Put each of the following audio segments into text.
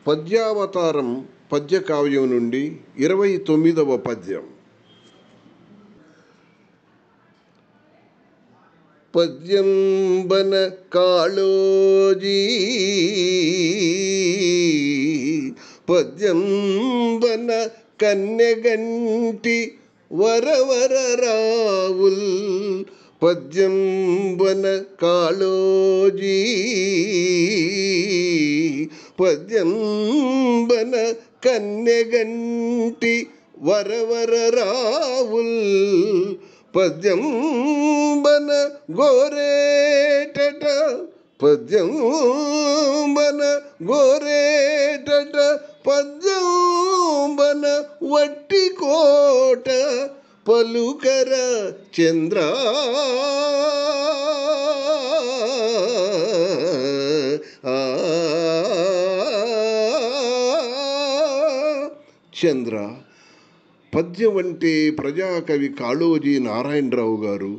పద్యావతారం పద్యకావ్యం నుండి 29వ పద్యం. పద్యంబన కాళోజీ పద్యంబన కన్నెగంటి వరవర రావుల్ పద్యంబన కాళోజీ పద్యంబన కన్నెగంటి వరవర రావుల్ పద్యంబన గోరేటట పద్యంబన గోరేటట పద్యంబన వట్టి కోట పలుకర చంద్ర చంద్ర. పద్యం అంటే ప్రజాకవి కాళోజీ నారాయణరావు గారు,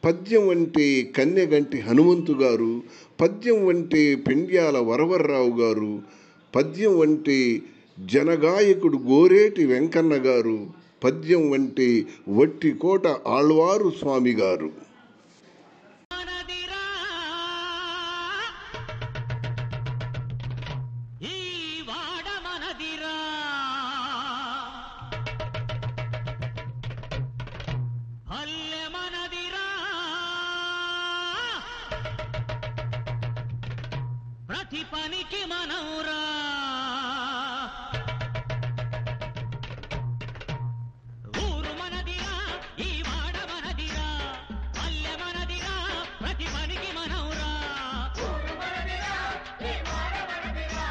పద్యం అంటే కన్నెగంటి హనుమంతు గారు, పద్యం అంటే పెండ్యాల వరవర్రావు గారు, పద్యం అంటే జనగాయకుడు గోరేటి వెంకన్న గారు, పద్యం అంటే వట్టికోట ఆళ్వారు స్వామి గారు. ప్రతి పనికి మనవురా ఊరు మనదిరా ఈ వాడ మనదిరా పల్లె మనదిరా ప్రతి పనికి మనవురా ఊరు మనదిరా ఈ వాడ మనదిరా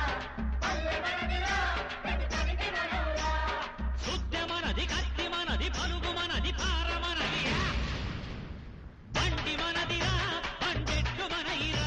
పల్లె మనదిరా ప్రతి పనికి మనవురా శుద్ధ మనది కత్తి మనది పలుగు మనది పార మనది బండి మనదిరా బండెట్టు మనయిరా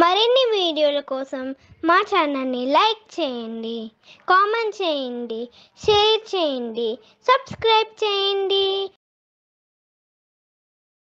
మరిన్ని వీడియోల కోసం మా ఛానల్ని లైక్ చేయండి, కామెంట్ చేయండి, షేర్ చేయండి, సబ్స్క్రైబ్ చేయండి.